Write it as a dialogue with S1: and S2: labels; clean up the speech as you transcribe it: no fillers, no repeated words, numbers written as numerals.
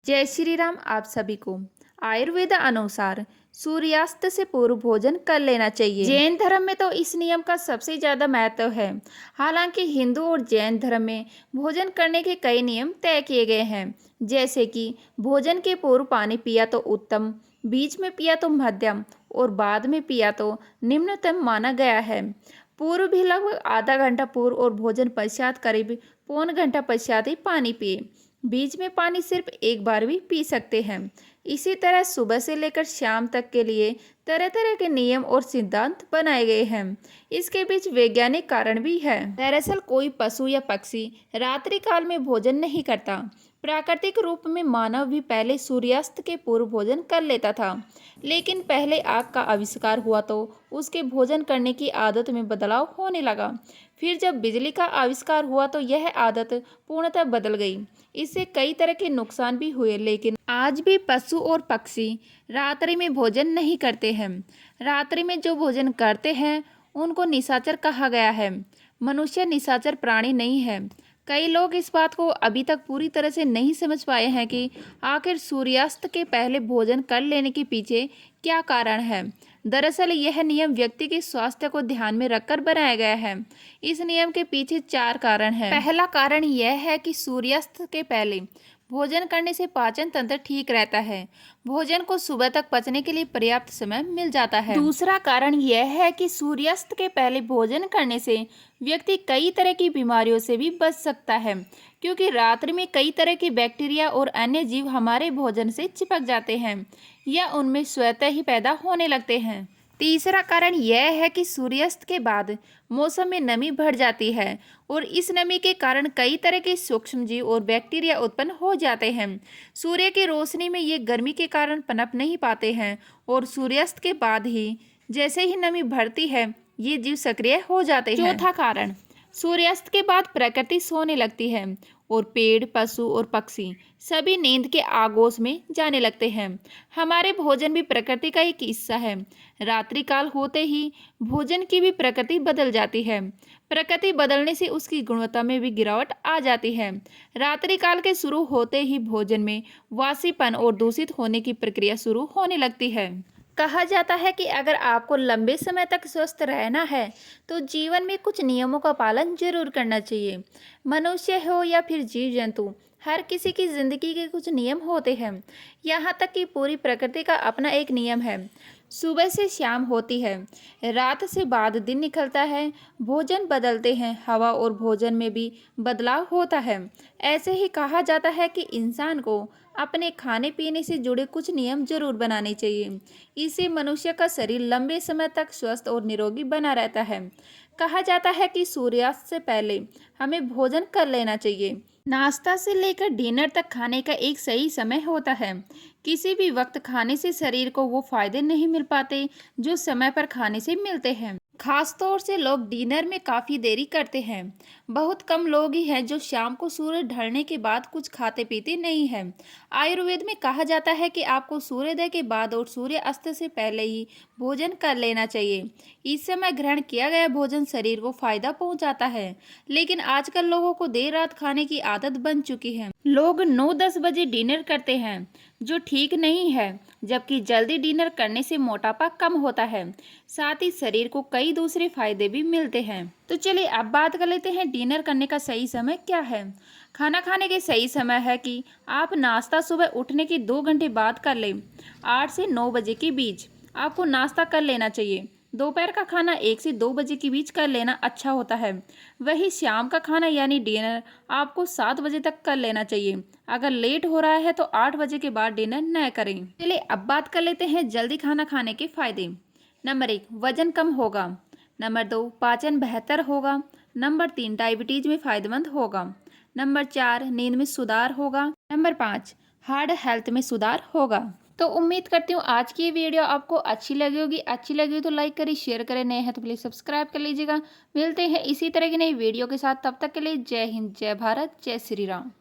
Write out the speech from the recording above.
S1: जय श्री राम। आप सभी को आयुर्वेद अनुसार सूर्यास्त से पूर्व भोजन कर लेना चाहिए। जैन धर्म में तो इस नियम का सबसे ज्यादा महत्व है। हालांकि हिंदू और जैन धर्म में भोजन करने के कई नियम तय किए गए हैं, जैसे कि भोजन के पूर्व पानी पिया तो उत्तम, बीच में पिया तो मध्यम और बाद में पिया तो निम्नतम माना गया है। पूर्व भी लगभग आधा घंटा पूर्व और भोजन पश्चात करीब पौन घंटा पश्चात ही पानी पिए। बीच में पानी सिर्फ एक बार भी पी सकते हैं। इसी तरह सुबह से लेकर शाम तक के लिए तरह तरह के नियम और सिद्धांत बनाए गए हैं। इसके बीच वैज्ञानिक कारण भी है। दरअसल कोई पशु या पक्षी रात्रि काल में भोजन नहीं करता। प्राकृतिक रूप में मानव भी पहले सूर्यास्त के पूर्व भोजन कर लेता था, लेकिन पहले आग का आविष्कार हुआ तो उसके भोजन करने की आदत में बदलाव होने लगा। फिर जब बिजली का आविष्कार हुआ तो यह आदत पूर्णतः बदल गई। इससे कई तरह के नुकसान भी हुए, लेकिन आज भी पशु और पक्षी रात्रि में भोजन नहीं करते हैं। रात्रि में जो भोजन करते हैं उनको निशाचर कहा गया है। मनुष्य निशाचर प्राणी नहीं है। कई लोग इस बात को अभी तक पूरी तरह से नहीं समझ पाए हैं कि आखिर सूर्यास्त के पहले भोजन कर लेने के पीछे क्या कारण है। दरअसल यह नियम व्यक्ति के स्वास्थ्य को ध्यान में रखकर बनाया गया है। इस नियम के पीछे 4 कारण हैं। पहला कारण यह है कि सूर्यास्त के पहले भोजन करने से पाचन तंत्र ठीक रहता है। भोजन को सुबह तक पचने के लिए पर्याप्त समय मिल जाता है। दूसरा कारण यह है कि सूर्यास्त के पहले भोजन करने से व्यक्ति कई तरह की बीमारियों से भी बच सकता है, क्योंकि रात्रि में कई तरह के बैक्टीरिया और अन्य जीव हमारे भोजन से चिपक जाते हैं या उनमें स्वतः ही पैदा होने लगते हैं। तीसरा कारण यह है कि सूर्यास्त के बाद मौसम में नमी बढ़ जाती है और इस नमी के कारण कई तरह के सूक्ष्मजीव और बैक्टीरिया उत्पन्न हो जाते हैं। सूर्य की रोशनी में ये गर्मी के कारण पनप नहीं पाते हैं और सूर्यास्त के बाद ही जैसे ही नमी बढ़ती है ये जीव सक्रिय हो जाते हैं। चौथा कारण, सूर्यास्त के बाद प्रकृति सोने लगती है और पेड़, पशु और पक्षी सभी नींद के आगोश में जाने लगते हैं। हमारे भोजन भी प्रकृति का एक हिस्सा है। रात्रि काल होते ही भोजन की भी प्रकृति बदल जाती है। प्रकृति बदलने से उसकी गुणवत्ता में भी गिरावट आ जाती है। रात्रि काल के शुरू होते ही भोजन में वासीपन और दूषित होने की प्रक्रिया शुरू होने लगती है। कहा जाता है कि अगर आपको लंबे समय तक स्वस्थ रहना है तो जीवन में कुछ नियमों का पालन जरूर करना चाहिए। मनुष्य हो या फिर जीव जंतु, हर किसी की जिंदगी के कुछ नियम होते हैं। यहाँ तक कि पूरी प्रकृति का अपना एक नियम है। सुबह से शाम होती है, रात से बाद दिन निकलता है, भोजन बदलते हैं, हवा और भोजन में भी बदलाव होता है। ऐसे ही कहा जाता है कि इंसान को अपने खाने पीने से जुड़े कुछ नियम जरूर बनाने चाहिए। इससे मनुष्य का शरीर लंबे समय तक स्वस्थ और निरोगी बना रहता है। कहा जाता है कि सूर्यास्त से पहले हमें भोजन कर लेना चाहिए। नाश्ता से लेकर डिनर तक खाने का एक सही समय होता है। किसी भी वक्त खाने से शरीर को वो फायदे नहीं मिल पाते जो समय पर खाने से मिलते हैं। खास तौर से लोग डिनर में काफ़ी देरी करते हैं। बहुत कम लोग ही हैं जो शाम को सूर्य ढलने के बाद कुछ खाते पीते नहीं हैं। आयुर्वेद में कहा जाता है कि आपको सूर्योदय के बाद और सूर्य अस्त से पहले ही भोजन कर लेना चाहिए। इस समय ग्रहण किया गया भोजन शरीर को फायदा पहुंचाता है, लेकिन आजकल लोगों को देर रात खाने की आदत बन चुकी है। लोग 9-10 बजे डिनर करते हैं, जो ठीक नहीं है, जबकि जल्दी डिनर करने से मोटापा कम होता है, साथ ही शरीर को कई दूसरे फायदे भी मिलते हैं। तो चलिए अब बात कर लेते हैं डिनर करने का सही समय क्या है। खाना खाने के सही समय है कि आप नाश्ता सुबह उठने के 2 घंटे बाद कर लें। 8 से 9 बजे के बीच आपको नाश्ता कर लेना चाहिए। दोपहर का खाना 1 से 2 बजे के बीच कर लेना अच्छा होता है। वही शाम का खाना यानी डिनर आपको 7 बजे तक कर लेना चाहिए। अगर लेट हो रहा है तो 8 बजे के बाद डिनर न करें। चलिए अब बात कर लेते हैं जल्दी खाना खाने के फायदे। नंबर 1, वजन कम होगा। नंबर 2, पाचन बेहतर होगा। नंबर 3, डायबिटीज में फायदेमंद होगा। नंबर 4, नींद में सुधार होगा। नंबर 5, हार्ट हेल्थ में सुधार होगा। तो उम्मीद करती हूँ आज की ये वीडियो आपको अच्छी लगी होगी। अच्छी लगी हो तो लाइक करें, शेयर करें, नए हैं तो प्लीज़ सब्सक्राइब कर लीजिएगा। मिलते हैं इसी तरह की नई वीडियो के साथ, तब तक के लिए जय हिंद, जय भारत, जय श्री राम।